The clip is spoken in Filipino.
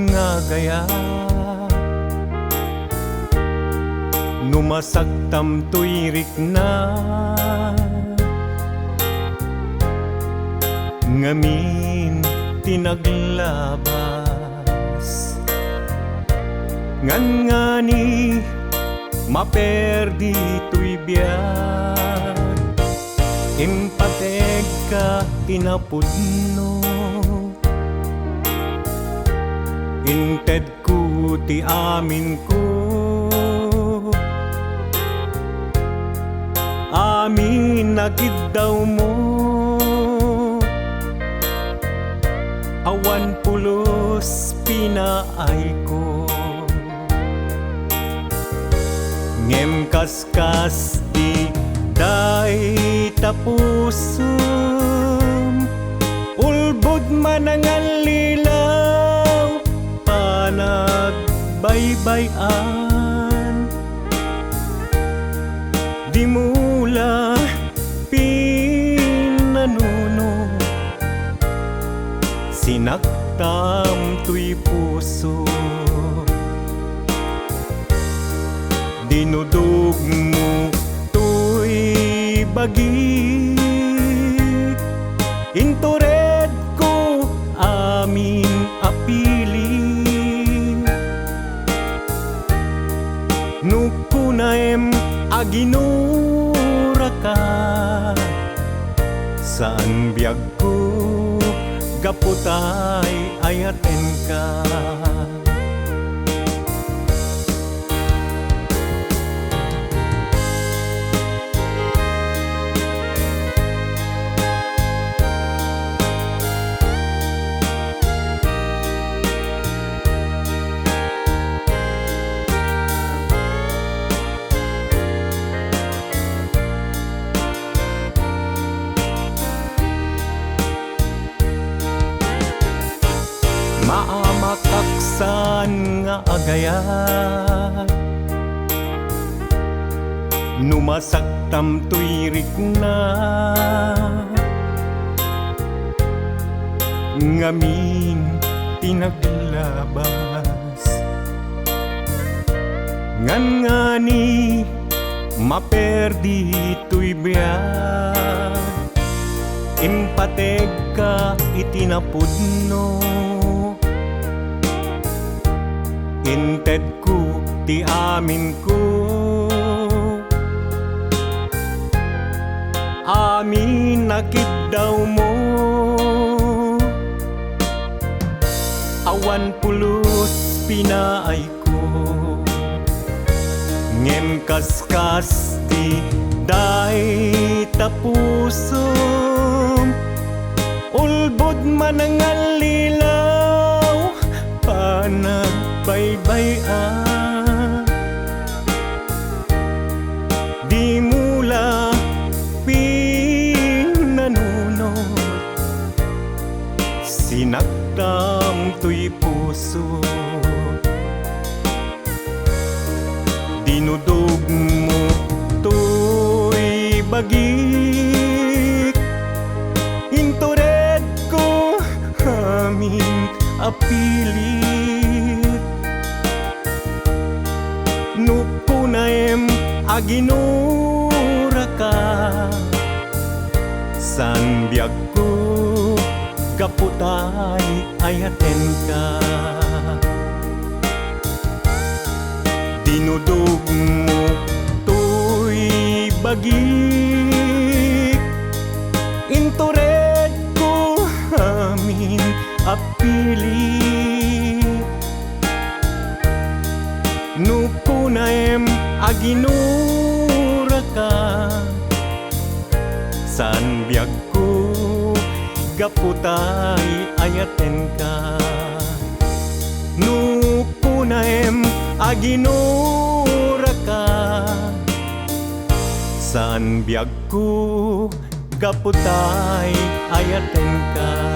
nga gaya. Numasaktam tuirik na ngamin tinaglabas. Ngan nga ni maperdi tuy biyag, impateg ka tinapudno. Inted ko ti amin ko, amin nakid daw mo. Awan pulos pinaay ko, ngem kaskas di day tapusum. Ulbod man ang lilaw, panagbaybayan. Di mula pinanuno, sinaktam tuy puso. Dinudog mo tuy bagit, intured ko amin apili. Nukunaem aginura ka, saan biyag ko gaputay ayaten ka. Maamakaksan nga agayat, numasaktam tuirik na ngamin tinaglabas. Ngan nga ni maperdi tuy biyag, impateg ka itinapudno. Inted ko ti amin ko, amin nakid daw mo. Awan pulos pinaay ko, ngem kaskas ti day tapusum. Ulbod man ang lilaw, panagbaybayan. Di mula pinanuno, sinaktam tuy puso. Dinudog mo tuy bagik, intured ko amin apilit. Nukunaem aginura ka, san biyag ko gaputay ayaten ka. Dinudog mo tuy bagik, intured ko amin apilit. Nukunaem aginura ka, san biyag ko gaputay ayaten ka. Nukunaem aginura ka, san biyag ko gaputay ayaten ka.